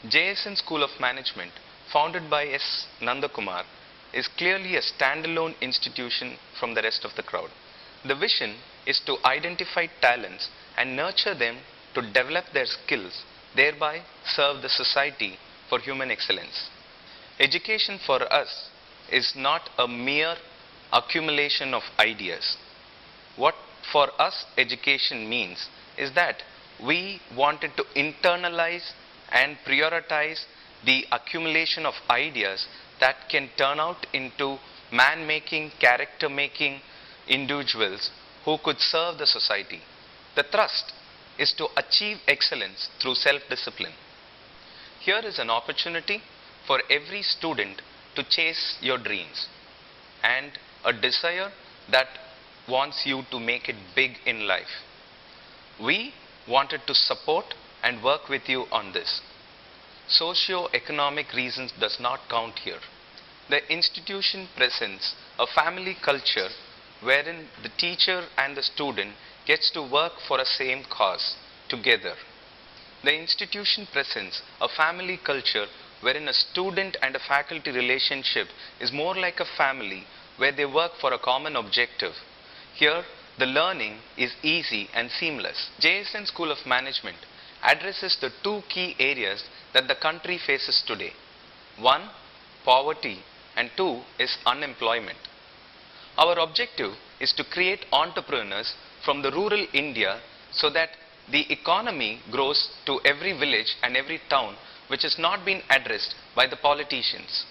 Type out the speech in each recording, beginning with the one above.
JSN School of Management, founded by S. Nandakumar, is clearly a standalone institution from the rest of the crowd. The vision is to identify talents and nurture them to develop their skills, thereby serve the society for human excellence. Education for us is not a mere accumulation of ideas. What for us education means is that we wanted to internalize and prioritize the accumulation of ideas that can turn out into man-making, character-making individuals who could serve the society. The thrust is to achieve excellence through self-discipline. Here is an opportunity for every student to chase your dreams and a desire that wants you to make it big in life. We wanted to support and work with you on this. Socio-economic reasons does not count here. The institution presents a family culture wherein the teacher and the student gets to work for a same cause together. The institution presents a family culture wherein a student and a faculty relationship is more like a family where they work for a common objective. Here, the learning is easy and seamless. JSN School of Management addresses the two key areas that the country faces today. One, poverty, and two is unemployment. Our objective is to create entrepreneurs from the rural India so that the economy grows to every village and every town which has not been addressed by the politicians.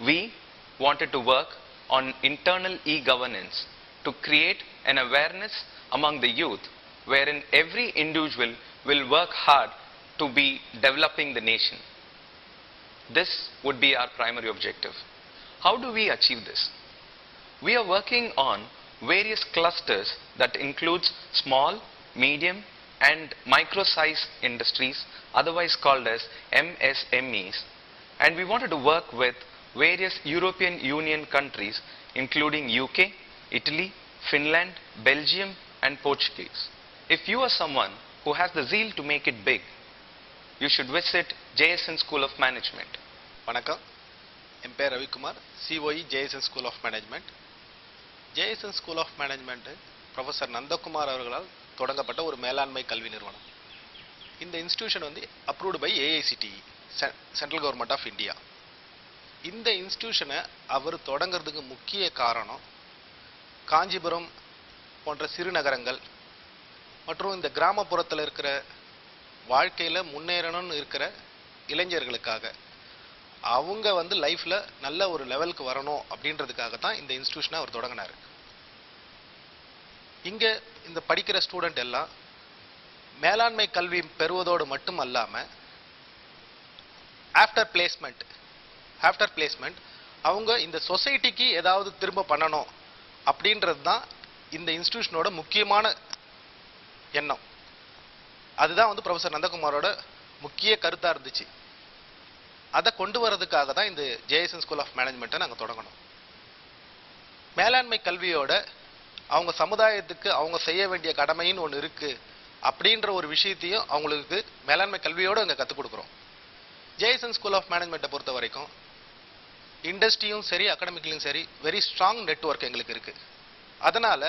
We wanted to work on internal e-governance to create an awareness among the youth wherein every individual will work hard to be developing the nation. This would be our primary objective. How do we achieve this? We are working on various clusters that includes small, medium and micro-size industries, otherwise called as MSMEs, and we wanted to work with various European Union countries including UK, Italy, Finland, Belgium and Portuguese. If you are someone who has the zeal to make it big, you should visit JSN School of Management. வணக்கம், என் பேர் Ravikumar, COE JSN School of Management. JSN School of Management professor Nandakumar அவர்களால் தொடங்கப்பட்ட ஒரு மேலாண்மை கல்வி நிறுவனம். இந்த இன்ஸ்டிடியூஷன் வந்து approved by AICTE, central government of India. இந்த இன்ஸ்டிடியூஷனை அவர் தொடங்கிறதுக்கு முக்கிய காரணம் காஞ்சிபுரம் போன்ற சிறுநகரங்கள் மற்றும் இந்த கிராமப்புறத்தில் இருக்கிற வாழ்க்கையில் முன்னேறணும்னு இருக்கிற இளைஞர்களுக்காக அவங்க வந்து லைஃப்பில் நல்ல ஒரு லெவலுக்கு வரணும் அப்படின்றதுக்காக தான் இந்த இன்ஸ்டிடியூஷனை அவர் தொடங்கினார். இங்கே இந்த படிக்கிற ஸ்டூடெண்ட் எல்லாம் மேலாண்மை கல்வி பெறுவதோடு மட்டும் அல்லாமல் ஆஃப்டர் பிளேஸ்மெண்ட் அவங்க இந்த சொசைட்டிக்கு ஏதாவது திரும்ப பண்ணணும் அப்படின்றது தான் இந்த இன்ஸ்டிடியூஷனோட முக்கியமான எண்ணம். அதுதான் வந்து ப்ரொஃபஸர் நந்தகுமாரோட முக்கிய கருத்தாக இருந்துச்சு. அதை கொண்டு வரதுக்காக தான் இந்த JSN School of Management நாங்கள் தொடங்கணும். மேலாண்மை கல்வியோட அவங்க சமுதாயத்துக்கு அவங்க செய்ய வேண்டிய கடமைன்னு ஒன்று இருக்குது அப்படின்ற ஒரு விஷயத்தையும் அவங்களுக்கு மேலாண்மை கல்வியோடு அங்கே கற்றுக் கொடுக்குறோம். JSN School of Management பொறுத்த வரைக்கும் இண்டஸ்ட்ரியும் சரி அகாடமிக்லையும் சரி வெரி ஸ்ட்ராங் நெட்வொர்க் எங்களுக்கு இருக்குது. அதனால்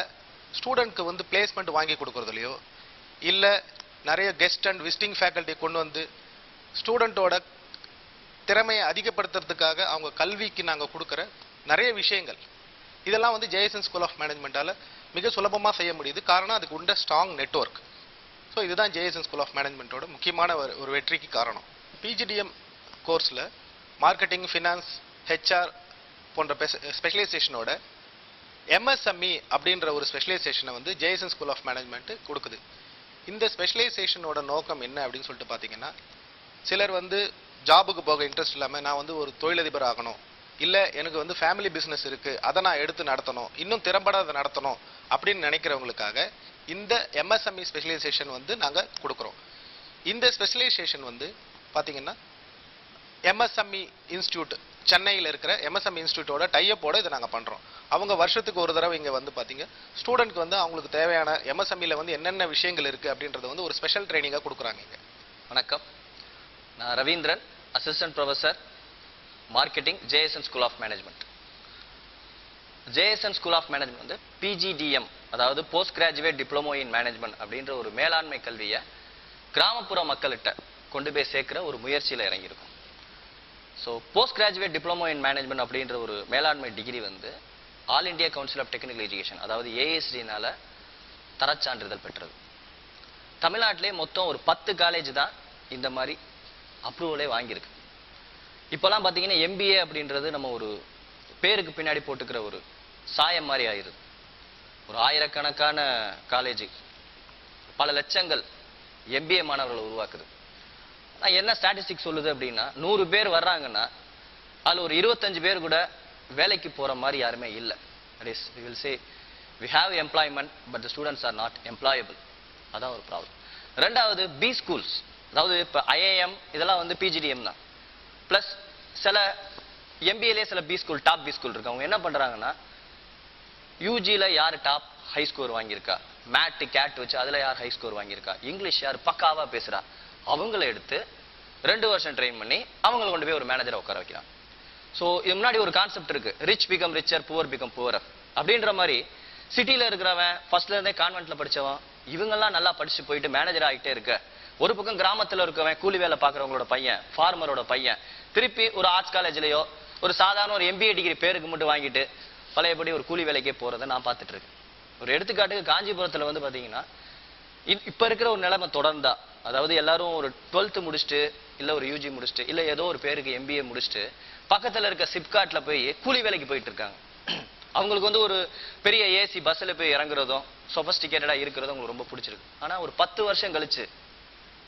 ஸ்டூடெண்ட்க்கு வந்து பிளேஸ்மெண்ட் வாங்கி கொடுக்குறதுலையோ இல்லை நிறைய கெஸ்ட் அண்ட் விசிட்டிங் ஃபேக்கல்ட்டி கொண்டு வந்து ஸ்டூடெண்ட்டோட திறமையை அதிகப்படுத்துறதுக்காக அவங்க கல்விக்கு நாங்கள் கொடுக்குற நிறைய விஷயங்கள் இதெல்லாம் வந்து JSN School of Managementஆல் மிக சுலபமாக செய்ய முடியுது. காரணம் அதுக்கு உண்ட ஸ்ட்ராங் நெட்வொர்க். ஸோ இதுதான் JSN School of Managementோட முக்கியமான ஒரு வெற்றிக்கு காரணம். PGDM கோர்ஸில் மார்க்கெட்டிங், ஃபினான்ஸ், HR போன்ற ஸ்பெஷலைசேஷனோட MSME அப்படின்ற ஒரு ஸ்பெஷலைசேஷனை வந்து JSN School of Management கொடுக்குது. இந்த ஸ்பெஷலைசேஷனோட நோக்கம் என்ன அப்படின்னு சொல்லிட்டு பார்த்தீங்கன்னா, சிலர் வந்து ஜாபுக்கு போக இன்ட்ரெஸ்ட் இல்லாமல் நான் வந்து ஒரு தொழிலதிபர் ஆகணும், இல்லை எனக்கு வந்து ஃபேமிலி பிஸ்னஸ் இருக்குது அதை நான் எடுத்து நடத்தணும், இன்னும் திறம்பட அதை நடத்தணும் அப்படின்னு நினைக்கிறவங்களுக்காக இந்த MSME ஸ்பெஷலைசேஷன் வந்து நாங்கள் கொடுக்குறோம். இந்த ஸ்பெஷலைசேஷன் வந்து பார்த்தீங்கன்னா MSME இன்ஸ்டியூட், சென்னையில் இருக்கிற MSME இன்ஸ்டியூட்டோட டைப்போட இதை நாங்கள் பண்ணுறோம். அவங்க வருஷத்துக்கு ஒரு தடவை இங்கே வந்து பார்த்தீங்க ஸ்டூடெண்ட்க்கு வந்து அவங்களுக்கு தேவையான MSMEல வந்து என்னென்ன விஷயங்கள் இருக்குது அப்படின்றத வந்து ஒரு ஸ்பெஷல் ட்ரைனிங்காக கொடுக்குறாங்க இங்கே. வணக்கம், நான் Ravindran, assistant professor marketing, JSN school of management. JSN school of management வந்து பிஜிடிஎம், அதாவது post graduate diploma in management அப்படின்ற ஒரு மேலாண்மை கல்வியை கிராமப்புற மக்கள்கிட்ட கொண்டு போய் சேர்க்கிற ஒரு முயற்சியில் இறங்கியிருக்கும். So post graduate diploma in management அப்படின்ற ஒரு மேலாண்மை டிகிரி வந்து all India council of technical education, அதாவது ஏஎஸ்டினால தரச்சான்றிதழ் பெற்றது. தமிழ்நாட்டிலே மொத்தம் ஒரு 10 காலேஜ் தான் இந்த மாதிரி அப்ரூவலே வாங்கியிருக்கு. இப்போலாம் பார்த்தீங்கன்னா எம்பிஏ அப்படின்றது நம்ம ஒரு பேருக்கு பின்னாடி போட்டுக்கிற ஒரு சாயம் மாதிரி ஆயிடுது. ஒரு ஆயிரக்கணக்கான காலேஜ், பல லட்சங்கள் எம்பிஏ மாணவர்களை உருவாக்குது. ஆனால் என்ன ஸ்டாட்டிஸ்டிக்ஸ் சொல்லுது அப்படின்னா, 100 பேர் வர்றாங்கன்னா அதில் ஒரு 25 பேர் கூட வேலைக்கு போகிற மாதிரி யாருமே இல்லை. That is we will say we have employment but the students are not employable. அதான் ஒரு ப்ராப்ளம். ரெண்டாவது பி ஸ்கூல்ஸ், அதாவது இப்போ ஐஏஎம் இதெல்லாம் வந்து பிஜிடிஎம் தான். ப்ளஸ் சில எம்பிஏலே சில B school, top B school இருக்கு. அவங்க என்ன பண்ணுறாங்கன்னா, யூஜியில் யார் டாப் ஹை ஸ்கோர் வாங்கியிருக்கா, மேட்டு கேட் வச்சு அதில் யார் ஹை ஸ்கோர் வாங்கியிருக்கா, இங்கிலீஷ் யார் பக்காவாக பேசுகிறா, அவங்கள எடுத்து 2 வருஷம் ட்ரெயின் பண்ணி அவங்களை கொண்டு போய் ஒரு மேனேஜரை உட்கார வைக்கிறான். ஸோ இது முன்னாடி ஒரு கான்செப்ட் இருக்கு, rich become richer, poor become poorer அப்படின்ற மாதிரி. சிட்டியில் இருக்கிறவன், ஃபர்ஸ்ட்ல இருந்தே கான்வென்ட்ல படித்தவன், இவங்கெல்லாம் நல்லா படிச்சு போயிட்டு மேனேஜர் ஆகிட்டே இருக்க. ஒரு பக்கம் கிராமத்தில் இருக்கவன், கூலி வேலை பார்க்குறவங்களோட பையன், ஃபார்மரோட பையன், திருப்பி ஒரு ஆர்ட்ஸ் காலேஜ்லையோ ஒரு சாதாரண ஒரு எம்பிஏ டிகிரி பேருக்கு மட்டும் வாங்கிட்டு பழையபடி ஒரு கூலி வேலைக்கே போகிறத நான் பார்த்துட்டு இருக்கேன். ஒரு எடுத்துக்காட்டுக்கு காஞ்சிபுரத்தில் வந்து பார்த்தீங்கன்னா இப்போ இருக்கிற ஒரு நிலைமை தொடர்ந்தா, அதாவது எல்லாரும் ஒரு 12th முடிச்சுட்டு இல்லை ஒரு யூஜி முடிச்சுட்டு இல்லை ஏதோ ஒரு பேருக்கு எம்பிஏ முடிச்சுட்டு பக்கத்தில் இருக்க சிப்காட்டில் போய் கூலி வேலைக்கு போயிட்டு இருக்காங்க. அவங்களுக்கு வந்து ஒரு பெரிய ஏசி பஸ்ஸில் போய் இறங்குறதும் சொஃபஸ்டிகேட்டடாக இருக்கிறதும் அவங்களுக்கு ரொம்ப பிடிச்சிருக்கு. ஆனால் ஒரு 10 வருஷம் கழிச்சு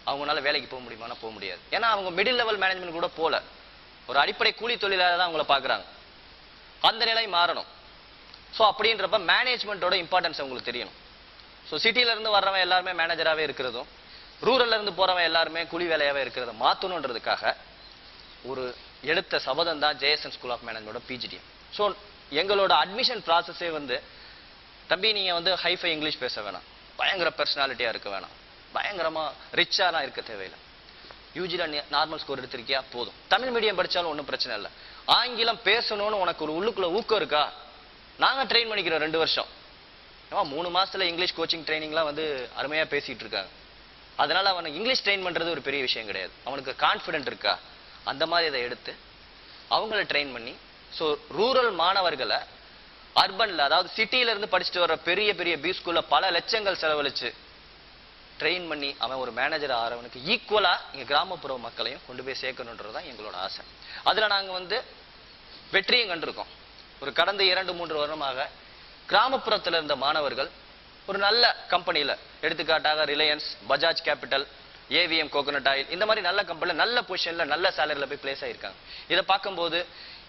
அவங்களால வேலைக்கு போக முடியுமானா போக முடியாது. ஏன்னா அவங்க மிடில் லெவல் மேனேஜ்மெண்ட் கூட போல, ஒரு அடிப்படை கூலி தொழிலாளர் தான் அவங்கள பார்க்குறாங்க. அந்த நிலை மாறணும். ஸோ அப்படின்றப்ப மேனேஜ்மெண்ட்டோட இம்பார்ட்டன்ஸ் அவங்களுக்கு தெரியணும். ஸோ சிட்டியிலேருந்து வர்றவன் எல்லாருமே மேனேஜராகவே இருக்கிறதும், ரூரல்லேருந்து போகிறவன் எல்லாருமே கூலி வேலையாகவே இருக்கிறத மாற்றணுன்றதுக்காக ஒரு எடுத்த சபதம் தான் ஜேஎஸ்என் ஸ்கூல் ஆஃப் மேனேஜ்மெண்டோட பிஜிடிஎம். ஸோ எங்களோட அட்மிஷன் ப்ராசஸே வந்து, தம்பி நீங்கள் வந்து ஹைஃபை இங்கிலீஷ் பேச வேணாம், பயங்கர பர்சனாலிட்டியாக இருக்க வேணாம், பயங்கரமாக ரிச்சாலாம் இருக்க தேவையில்லை, யூஜியில் நார்மல் ஸ்கோர் எடுத்திருக்கியா போதும், தமிழ் மீடியம் படித்தாலும் ஒன்றும் பிரச்சனை இல்லை, ஆங்கிலம் பேசணும்னு உனக்கு ஒரு உள்ளுக்குள்ள ஊக்கம் இருக்கா, நாங்கள் ட்ரெயின் பண்ணிக்கிறோம் 2 வருஷம். ஏமா 3 மாதத்தில் இங்கிலீஷ் கோச்சிங் ட்ரைனிங்லாம் வந்து அருமையாக பேசிகிட்டு இருக்காங்க. அதனால் அவனுக்கு இங்கிலீஷ் ட்ரெயின் பண்ணுறது ஒரு பெரிய விஷயம் கிடையாது, அவனுக்கு கான்ஃபிடென்ட் இருக்கா, அந்த மாதிரி இதை எடுத்து அவங்கள ட்ரெயின் பண்ணி, ஸோ ரூரல் மாணவர்களை அர்பனில், அதாவது சிட்டியிலேருந்து படிச்சுட்டு வர பெரிய பெரிய பி ஸ்கூலில் பல லட்சங்கள் செலவழித்து ட்ரெயின் பண்ணி அவன் ஒரு மேனேஜர் ஆகிறவனுக்கு ஈக்குவலாக இங்கே கிராமப்புற மக்களையும் கொண்டு போய் சேர்க்கணுன்றது தான் எங்களோட ஆசை. அதில் நாங்கள் வந்து வெற்றியும் கண்டிருக்கோம். ஒரு கடந்த 2-3 வருடமாக கிராமப்புறத்தில் இருந்த மாணவர்கள் ஒரு நல்ல கம்பெனியில், எடுத்துக்காட்டாக Reliance, Bajaj capital, AVM coconut oil, இந்த மாதிரி நல்ல கம்பெனியில் நல்ல பொசிஷனில் நல்ல சேலரியில் போய் பிளேஸ் ஆகியிருக்காங்க. இதை பார்க்கும்போது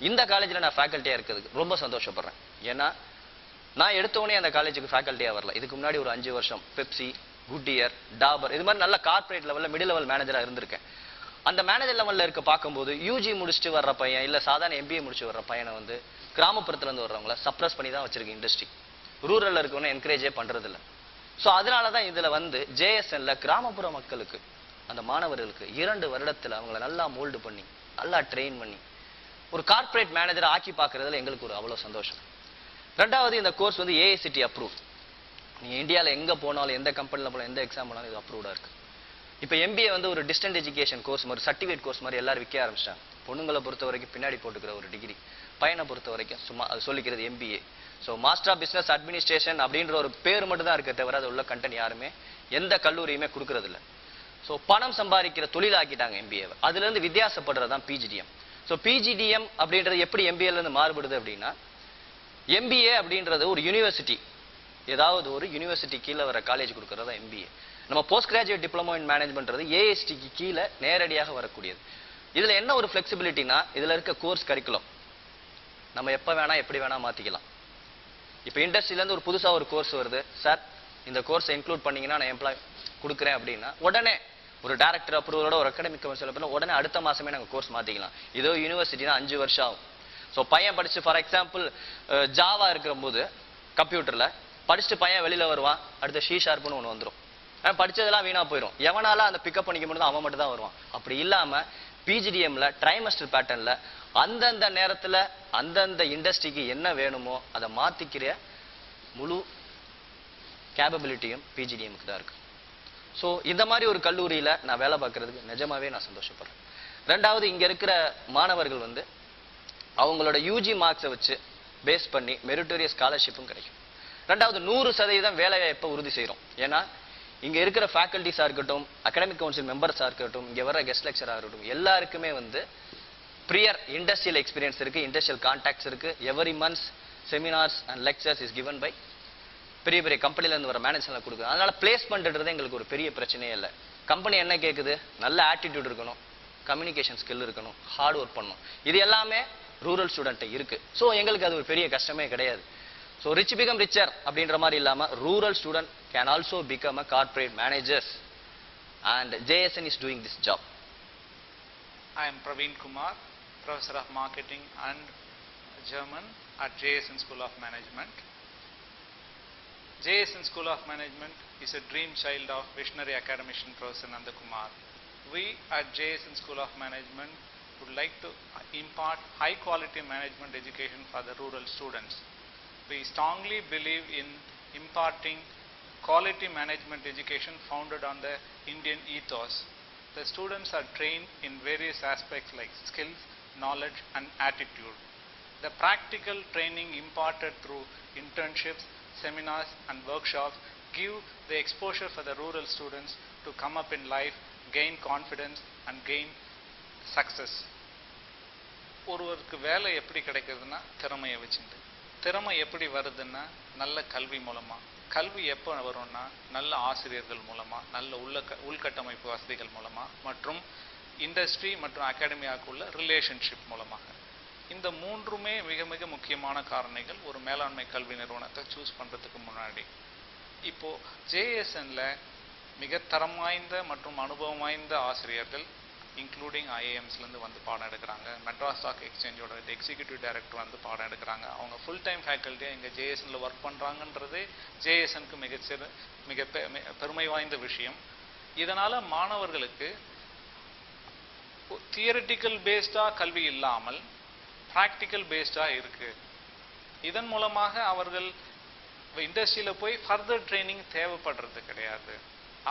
இந்த காலேஜில் நான் ஃபேக்கல்ட்டியாக இருக்கிறதுக்கு ரொம்ப சந்தோஷப்படுறேன். ஏன்னா நான் எடுத்தோடனே அந்த காலேஜுக்கு ஃபேக்கல்ட்டியாக வரல. இதுக்கு முன்னாடி ஒரு 5 வருஷம் பெப்சி, குட்டியர், டாபர், இது மாதிரி நல்ல கார்பரேட் லெவலில் மிடில் லெவல் மேனேஜராக இருந்திருக்கேன். அந்த மேனேஜர் லெவலில் இருக்க பார்க்கும்போது யூஜி முடிச்சுட்டு வர்ற பையன் இல்லை சாதாரண எம்பிஏ முடிச்சு வர்ற பையனை வந்து கிராமப்புறத்துலேருந்து வர்றவங்கள சப்ரஸ் பண்ணி தான் வச்சிருக்கு இண்டஸ்ட்ரி. ரூரலில் இருக்கவனை என்கரேஜே பண்ணுறதில்ல. ஸோ அதனால தான் இதில் வந்து ஜேஎஸ்என்ல கிராமப்புற மக்களுக்கு, அந்த மாணவர்களுக்கு 2 வருடத்தில் அவங்கள நல்லா மோல்டு பண்ணி நல்லா ட்ரெயின் பண்ணி ஒரு கார்பரேட் மேனேஜரை ஆக்கி பார்க்குறதுல எங்களுக்கு ஒரு அவ்வளோ சந்தோஷம். ரெண்டாவது, இந்த கோர்ஸ் வந்து ஏஐசிடி அப்ரூவ். நீங்கள் இந்தியாவில் எங்கே போனாலும், எந்த கம்பெனியில் போனாலும், எந்த எக்ஸாம் போனாலும் இது அப்ரூவ்டாக இருக்குது. இப்போ எம்பிஏ வந்து ஒரு டிஸ்டன்ட் எஜுகேஷன் கோர்ஸ் மாதிரி, சர்டிஃபிகேட் கோர்ஸ் மாதிரி எல்லாரும் விற்க ஆரம்பிச்சிட்டாங்க. பொண்ணுங்களை பொறுத்த வரைக்கும் பின்னாடி போட்டுக்கிற ஒரு டிகிரி, பையனை பொறுத்த வரைக்கும் சும்மா அது சொல்லிக்கிறது MBA. So master of business administration அப்படின்ற ஒரு பேர் மட்டும் தான் இருக்க தவிர அது உள்ள கண்டென்ட் யாருமே எந்த கல்லூரியுமே கொடுக்கறதில்ல. ஸோ பணம் சம்பாதிக்கிற தொழிலாக்கிட்டாங்க எம்பிஏவை. அதுலேருந்து வித்தியாசப்படுறது தான் பிஜிடிஎம். ஸோ பிஜிடிஎம் அப்படின்றது எப்படி எம்பிஏலேருந்து மாறுபடுது அப்படின்னா, எம்பிஏ அப்படின்றது ஒரு யூனிவர்சிட்டி, ஏதாவது ஒரு யூனிவர்சிட்டி கீழே வர காலேஜ் கொடுக்கறது தான் எம்பிஏ. நம்ம போஸ்ட் கிராஜுவேட் டிப்ளமோ இன் மேனேஜ்மெண்ட்றது ஏஎஸ்டிக்கு கீழே நேரடியாக வரக்கூடியது. இதில் என்ன ஒரு ஃப்ளெக்சிபிலிட்டினா, இதில் இருக்க கோர்ஸ் கரிக்குலம் நம்ம எப்போ வேணால் எப்படி வேணால் மாற்றிக்கலாம். இப்போ இண்டஸ்ட்ரியிலேருந்து ஒரு புதுசாக ஒரு கோர்ஸ் வருது, சார் இந்த கோர்ஸை இன்க்ளூட் பண்ணிங்கன்னா நான் எம்ப்ளாய் கொடுக்குறேன் அப்படின்னா, உடனே ஒரு டேரக்டர் அப்ரூவலோட ஒரு அகாடமிக் கவுன்சில் பண்ண உடனே அடுத்த மாதமே நாங்கள் கோர்ஸ் மாற்றிக்கலாம். இதோ யூனிவர்சிட்டினா 5 வருஷம் ஆகும். ஸோ பையன் படித்து ஃபார் எக்ஸாம்பிள் ஜாவா இருக்கிற போது கம்ப்யூட்டரில் படிச்சுட்டு பையன் வெளியில் வருவான், அடுத்த ஷீ ஷார்ப்னு ஒன்று வந்துடும். படிச்சதெல்லாம் வீணா போயிடும். எவனால அந்த பிக்கப் பண்ணிக்க முடியும் அவன் மட்டும் தான் வருவான். அப்படி இல்லாம பிஜிடிஎம்ல ட்ரைமஸ்டர் பேட்டர்ன்ல அந்தந்த நேரத்துல அந்தந்த இண்டஸ்ட்ரிக்கு என்ன வேணுமோ அதை மாத்திக்கிற முழு கேப்பபிலிட்டியும் பிஜிடிஎம்க்கு தான் இருக்கு. ஸோ இந்த மாதிரி ஒரு கல்லூரியில நான் வேலை பார்க்கறதுக்கு நிஜமாவே நான் சந்தோஷப்படுறேன். ரெண்டாவது, இங்க இருக்கிற மாணவர்கள் வந்து அவங்களோட யூஜி மார்க்ஸை வச்சு பேஸ் பண்ணி மெரிட்டோரியஸ் ஸ்காலர்ஷிப்பும் கிடைக்கும். ரெண்டாவது, 100% வேலை வாய்ப்பை உறுதி செய்கிறோம். ஏன்னா இங்க இருக்கிற ஃபேக்கல்டிஸாக இருக்கட்டும், அகாடமிக் கவுன்சில் மெம்பர்ஸாக இருக்கட்டும், இங்க வர கெஸ்ட் லெக்சராக இருக்கட்டும், எல்லாருக்குமே வந்து ப்ரியர் இண்டஸ்ட்ரியல் எக்ஸ்பீரியன்ஸ் இருக்கு, இண்டஸ்ட்ரியல் கான்டாக்ட்ஸ் இருக்கு. Every months seminars and lectures is given by பெரிய பெரிய கம்பெனிலேருந்து வர மேனேஜர்லாம் கொடுக்குது. அதனால பிளேஸ்மெண்ட்ன்றது எங்களுக்கு ஒரு பெரிய பிரச்சனையே இல்லை. கம்பெனி என்ன கேட்குது? நல்ல ஆட்டிடியூட் இருக்கணும், கம்யூனிகேஷன் ஸ்கில் இருக்கணும், ஹார்ட் ஒர்க் பண்ணணும். இது எல்லாமே ரூரல் ஸ்டூடெண்ட்டை இருக்கு. ஸோ எங்களுக்கு அது ஒரு பெரிய கஷ்டமே கிடையாது. ஸோ ரிச் பிகம் ரிச்சர் அப்படின்ற மாதிரி இல்லாமல் rural student can also become a corporate managers and JSN is doing this job. I am Praveen Kumar, Professor of Marketing and German at JSN School of Management. JSN School of Management is a dream child of visionary academician Professor Nanda Kumar. We at JSN School of Management would like to impart high quality management education for the rural students. We strongly believe in imparting quality management education founded on the Indian ethos. The students are trained in various aspects like skills, knowledge and attitude. The practical training imparted through internships, seminars and workshops give the exposure for the rural students to come up in life, gain confidence and gain success. ஒருவருக்கு வேலை எப்படி கிடைக்குதுன்னா திறமையை வச்சுட்டு, திறமை எப்படி வருதுன்னா நல்ல கல்வி மூலமா, கல்வி எப்போ வரும்னா நல்ல ஆசிரியர்கள் மூலமா, நல்ல உள்கட்டமைப்பு வசதிகள் மூலமா மற்றும் இண்டஸ்ட்ரி மற்றும் அகாடமியாக்குள்ள ரிலேஷன்ஷிப் மூலமாக. இந்த மூன்றுமே மிக மிக முக்கியமான காரணிகள் ஒரு மேலாண்மை கல்வி நிறுவனத்தை சூஸ் பண்றதுக்கு முன்னாடி. இப்போ JSNல மிக தரம் வாய்ந்த மற்றும் அனுபவம் வாய்ந்த ஆசிரியர்கள் இன்க்ளூடிங் IIMஸ்லேருந்து வந்து பாடம் எடுக்கிறாங்க. மெட்ராஸ் ஸ்டாக் எக்ஸ்சேஞ்சோட எக்ஸிக்யூட்டிவ் டைரக்டர் வந்து பாடம் எடுக்கிறாங்க. அவங்க ஃபுல் டைம் ஃபேக்கல்ட்டியாக இங்கே JSNல ஒர்க் பண்ணுறாங்கன்றதே JSNக்கு மிக பெருமை வாய்ந்த விஷயம். இதனால் மாணவர்களுக்கு தியரிட்டிக்கல் பேஸ்டாக கல்வி இல்லாமல் ப்ராக்டிக்கல் பேஸ்டாக இருக்குது. இதன் மூலமாக அவர்கள் இண்டஸ்ட்ரியில் போய் ஃபர்தர் ட்ரைனிங் தேவைப்படுறது கிடையாது.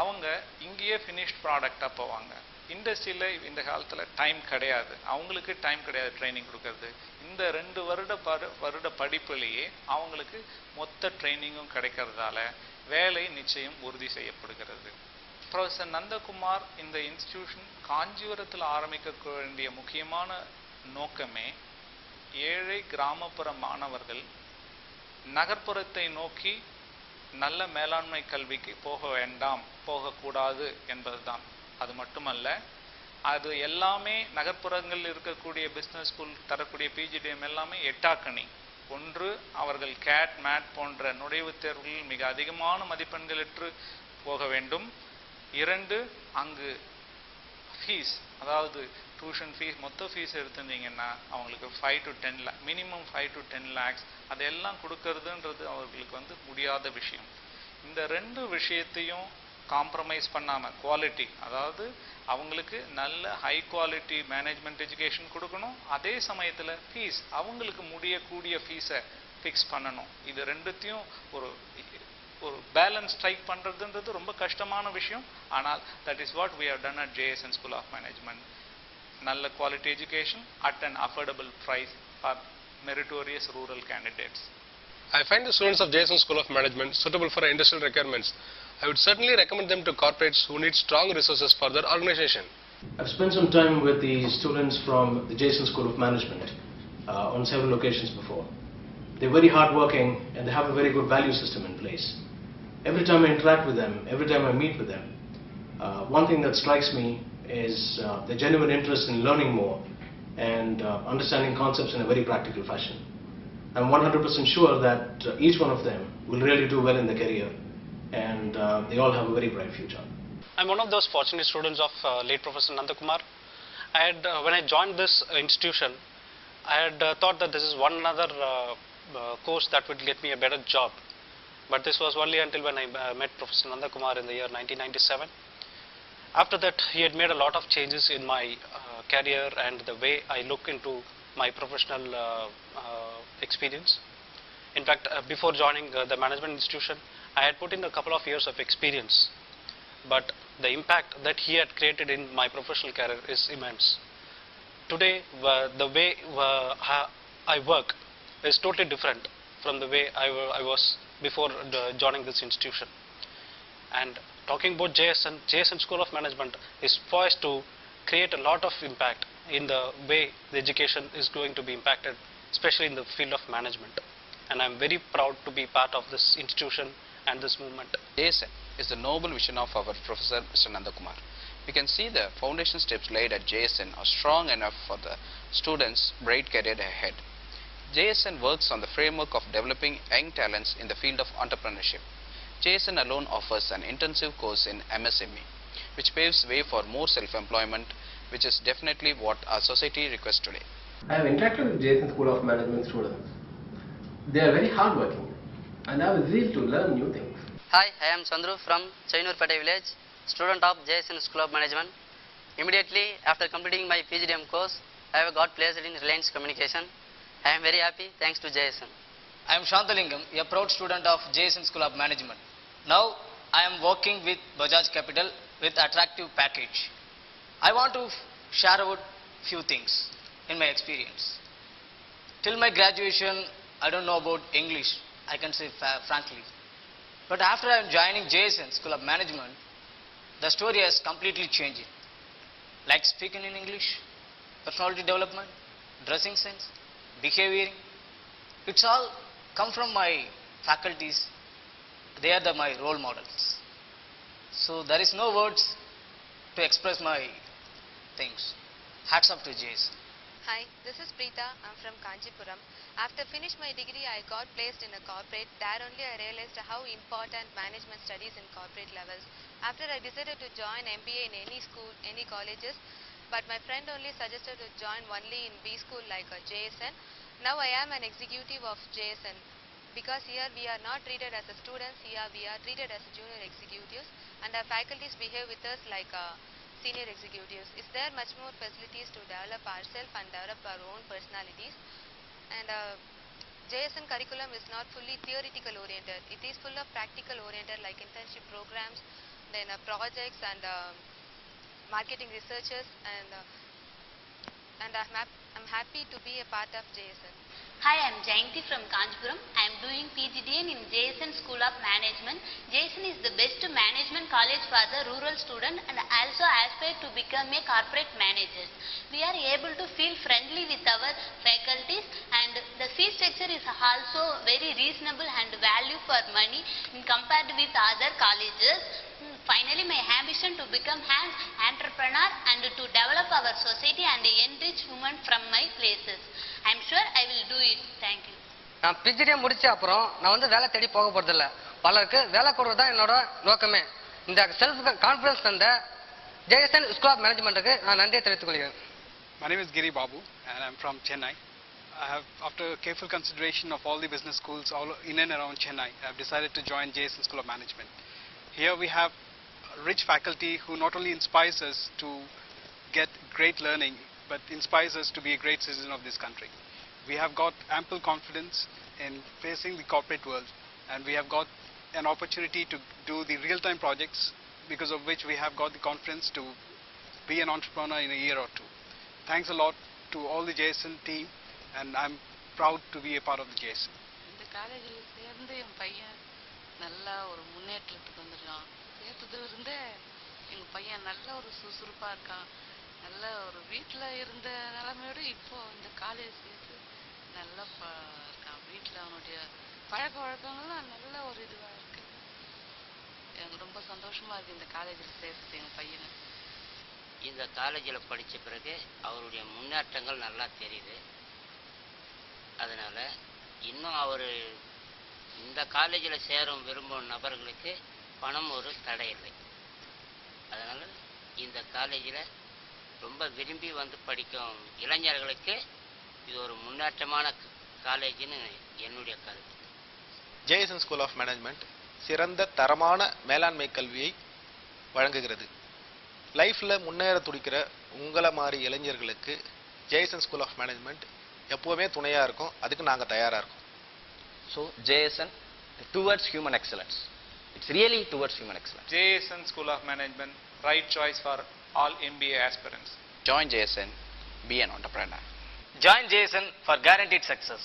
அவங்க இங்கேயே ஃபினிஷ்ட் ப்ராடக்டாக போவாங்க. இண்டஸ்ட்ரியில் இந்த காலத்தில் டைம் கிடையாது, அவங்களுக்கு டைம் கிடையாது ட்ரைனிங் கொடுக்கறது. இந்த 2 வருட படிப்புலேயே அவங்களுக்கு மொத்த ட்ரைனிங்கும் கிடைக்கிறதால வேலை நிச்சயம் உறுதி செய்யப்படுகிறது. ப்ரொஃபஸர் நந்தகுமார் இந்த இன்ஸ்டிடியூஷன் காஞ்சிபுரத்தில் ஆரம்பிக்க வேண்டிய முக்கியமான நோக்கமே ஏழை கிராமப்புற மாணவர்கள் நகர்ப்புறத்தை நோக்கி நல்ல மேலாண்மை கல்விக்கு போகக்கூடாது என்பதுதான். அது மட்டுமல்ல, அது எல்லாமே நகர்ப்புறங்களில் இருக்கக்கூடிய பிஸ்னஸ் ஸ்கூல் தரக்கூடிய PGDM எல்லாமே எட்டாக்கணி. ஒன்று, அவர்கள் கேட் மேட் போன்ற நுழைவுத் தேர்வுகளில் மிக அதிகமான மதிப்பெண்கள் பெற்று போக வேண்டும். 2, அங்கு ஃபீஸ், அதாவது டியூஷன் ஃபீஸ், மொத்த ஃபீஸ் எடுத்துருந்தீங்கன்னா அவங்களுக்கு 5 to 10 lakh, minimum 5 to 10 lakhs அதெல்லாம் கொடுக்கறதுன்றது அவர்களுக்கு வந்து முடியாத விஷயம். இந்த 2 விஷயத்தையும் காம்ப்ரமைஸ் பண்ணாமல் குவாலிட்டி, அதாவது அவங்களுக்கு நல்ல ஹை குவாலிட்டி மேனேஜ்மெண்ட் எஜுகேஷன் கொடுக்கணும், அதே சமயத்தில் ஃபீஸ் அவங்களுக்கு முடியக்கூடிய ஃபீஸை ஃபிக்ஸ் பண்ணணும். இது ரெண்டுத்தையும் ஒரு பேலன்ஸ் ஸ்ட்ரைக் பண்ணுறதுன்றது ரொம்ப கஷ்டமான விஷயம். ஆனால் that is what we have done at JSN School of Management. நல்ல quality education at an affordable price for meritorious rural candidates. I find the students of JSN School of Management suitable for industrial requirements. I would certainly recommend them to corporates who need strong resources for their organization. I've spent some time with the students from the JSN School of Management on several occasions before. They're very hardworking and they have a very good value system in place. Every time I interact with them, every time I meet with them, one thing that strikes me is the genuine interest in learning more and understanding concepts in a very practical fashion. I'm 100% sure that each one of them will really do well in their career, and they all have a very bright future. I'm one of those fortunate students of late Professor Nanda Kumar. When I joined this institution, I had thought that this is one another course that would get me a better job. but this was only until when I met Professor Nandakumar in the year 1997. After that, he had made a lot of changes in my career and the way I look into my professional experience. In fact, before joining the management institution, I had put in a couple of years of experience, but the impact that he had created in my professional career is immense. Today, the way I work is totally different from the way I was before joining this institution. And talking about JSN School of Management is poised to create a lot of impact in the way the education is going to be impacted, especially in the field of management. And I'm very proud to be part of this institution and this movement. JSN is the noble vision of our Professor Mr. Nandakumar. We can see the foundation steps laid at JSN are strong enough for the students' bright career ahead. JSN works on the framework of developing young talents in the field of entrepreneurship. JSN alone offers an intensive course in MSME, which paves way for more self-employment, which is definitely what our society requires today. I have interacted with JSN School of Management students. They are very hardworking and have a zeal to learn new things. Hi, I am Chandru from Chainurpete village, student of JSN School of Management. Immediately after completing my PGDM course, I have got placed in Reliance Communication. I am very happy thanks to JSN. I am Shantalingam, a proud student of JSN School of Management. Now I am working with Bajaj Capital with attractive package. I want to share about few things in my experience. Till my graduation, I don't know about English, I can say frankly. But after I am joining JSN School of Management, the story has completely changed. Like speaking in English, personality development, dressing sense, behavioring, it's all come from my faculties. They are my role models. So there is no words to express my things. Hats off to JSN. Hi, this is Preeta. I'm from Kanchipuram. After finishing my degree, I got placed in a corporate. There only I realized how important management studies in corporate levels. After I decided to join MBA in any school, any colleges, but my friend only suggested to join only in B school like a JSN. Now I am an executive of JSN because here we are not treated as a students, here we are treated as junior executives and our faculties behave with us like senior executives. Is there much more facilities to develop ourselves and develop our own personalities? And JSN curriculum is not fully theoretical oriented. It is full of practical oriented like internship programs, then projects and marketing researchers and I'm happy to be a part of JSN. Hi, I am Jayanti from Kanchipuram. I am doing PGDM in JSN School of Management. JSN is the best management college for the rural student and also aspire to become a corporate manager. We are able to feel friendly with our faculties and the fee structure is also very reasonable and value for money compared with other colleges. Finally, my ambition to become an entrepreneur and to develop our society and enrich women from my places. I am sure I will do it. Thank you. நான் PGDM முடிச்ச அப்புறம் நான் வேலை தேடி போக போறதில்ல. பலருக்கு வேலை கொடுறது தான் என்னோட நோக்கமே. இந்த செல்ஃப் கான்ஃபிடன்ஸ் தந்த JSN School of Managementக்கு நான் நன்றியை தெரிவித்துக் கொள்கிறேன். My name is Giri Babu and I am from Chennai. I have, after careful consideration of all the business schools all in and around Chennai, I have decided to join JSN School of Management. Here we have rich faculty who not only inspires us to get great learning, but inspires us to be a great citizen of this country. We have got ample confidence in facing the corporate world, and we have got an opportunity to do the real-time projects, because of which we have got the confidence to be an entrepreneur in a year or two. Thanks a lot to all the JSN team, and I'm proud to be a part of the JSN. இந்த காலேஜில் சேர்ந்து என் பையன் நல்லா ஒரு முன்னேற்றத்துக்கு வந்துருக்கான். சேர்த்ததுலேருந்தே எங்கள் பையன் நல்ல ஒரு சுறுசுறுப்பாக இருக்கான். நல்ல ஒரு வீட்டில் இருந்த நிலைமையோடு இப்போ இந்த காலேஜ் சேர்த்து நல்லா இருக்கான். வீட்டில் அவனுடைய பழக்க வழக்கங்கள்லாம் நல்ல ஒரு இதுவாக இருக்கு. எனக்கு ரொம்ப சந்தோஷமாக இருக்குது இந்த காலேஜில் சேர்த்து எங்கள் பையனை. இந்த காலேஜில் படித்த பிறகு அவருடைய முன்னேற்றங்கள் நல்லா தெரியுது. அதனால் இன்னும் அவர் இந்த காலேஜில் சேரும் விரும்பும் நபர்களுக்கு பணம் ஒரு தடை இல்லை. அதனால் இந்த காலேஜில் ரொம்ப விரும்பி வந்து படிக்கும் இளைஞர்களுக்கு இது ஒரு முன்னேற்றமான காலேஜ்னு என்னுடைய கருத்து. ஜேஎஸ்என் ஸ்கூல் ஆஃப் மேனேஜ்மெண்ட் சிறந்த தரமான மேலாண்மை கல்வியை வழங்குகிறது. லைஃப்பில் முன்னேற துடிக்கிற உங்களை மாதிரி இளைஞர்களுக்கு ஜேஎஸ்என் ஸ்கூல் ஆஃப் மேனேஜ்மெண்ட் எப்போவுமே துணையாக இருக்கும். அதுக்கு நாங்கள் தயாராக இருக்கோம். So JSN towards human excellence. It's really towards human excellence. JSN School of Management, right choice for all MBA aspirants. Join JSN, be an entrepreneur. Join JSN for guaranteed success.